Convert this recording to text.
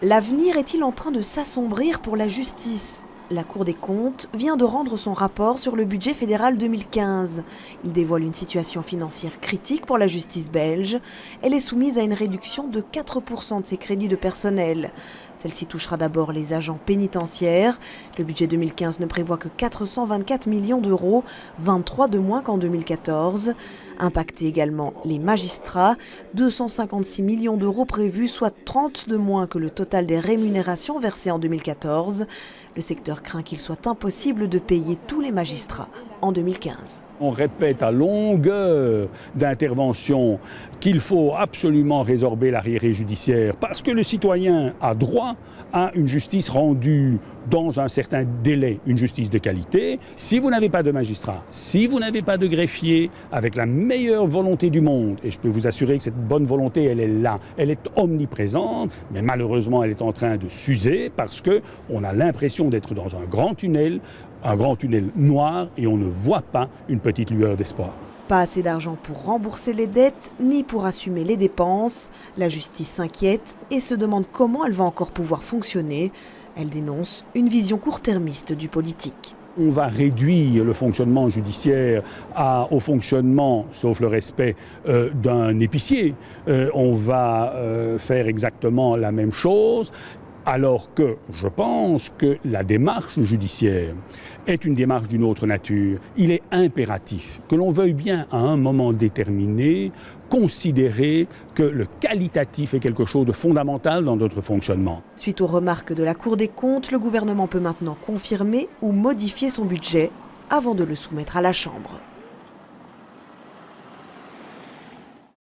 L'avenir est-il en train de s'assombrir pour la justice ? La Cour des comptes vient de rendre son rapport sur le budget fédéral 2015. Il dévoile une situation financière critique pour la justice belge. Elle est soumise à une réduction de 4% de ses crédits de personnel. Celle-ci touchera d'abord les agents pénitentiaires. Le budget 2015 ne prévoit que 424 millions d'euros, 23 de moins qu'en 2014. Impactés également les magistrats, 256 millions d'euros prévus, soit 30 de moins que le total des rémunérations versées en 2014. Le secteur craint qu'il soit impossible de payer tous les magistrats en 2015. On répète à longueur d'intervention qu'il faut absolument résorber l'arriéré judiciaire parce que le citoyen a droit à une justice rendue dans un certain délai, une justice de qualité. Si vous n'avez pas de magistrat, si vous n'avez pas de greffier, avec la meilleure volonté du monde, et je peux vous assurer que cette bonne volonté, elle est là, elle est omniprésente, mais malheureusement, elle est en train de s'user parce qu'on a l'impression d'être dans un grand tunnel noir, et on ne voit pas une petite lueur d'espoir. Pas assez d'argent pour rembourser les dettes, ni pour assumer les dépenses. La justice s'inquiète et se demande comment elle va encore pouvoir fonctionner. Elle dénonce une vision court-termiste du politique. On va réduire le fonctionnement judiciaire au fonctionnement, sauf le respect, d'un épicier. On va faire exactement la même chose. Alors que je pense que la démarche judiciaire est une démarche d'une autre nature. Il est impératif que l'on veuille bien à un moment déterminé considérer que le qualitatif est quelque chose de fondamental dans notre fonctionnement. Suite aux remarques de la Cour des comptes, le gouvernement peut maintenant confirmer ou modifier son budget avant de le soumettre à la Chambre.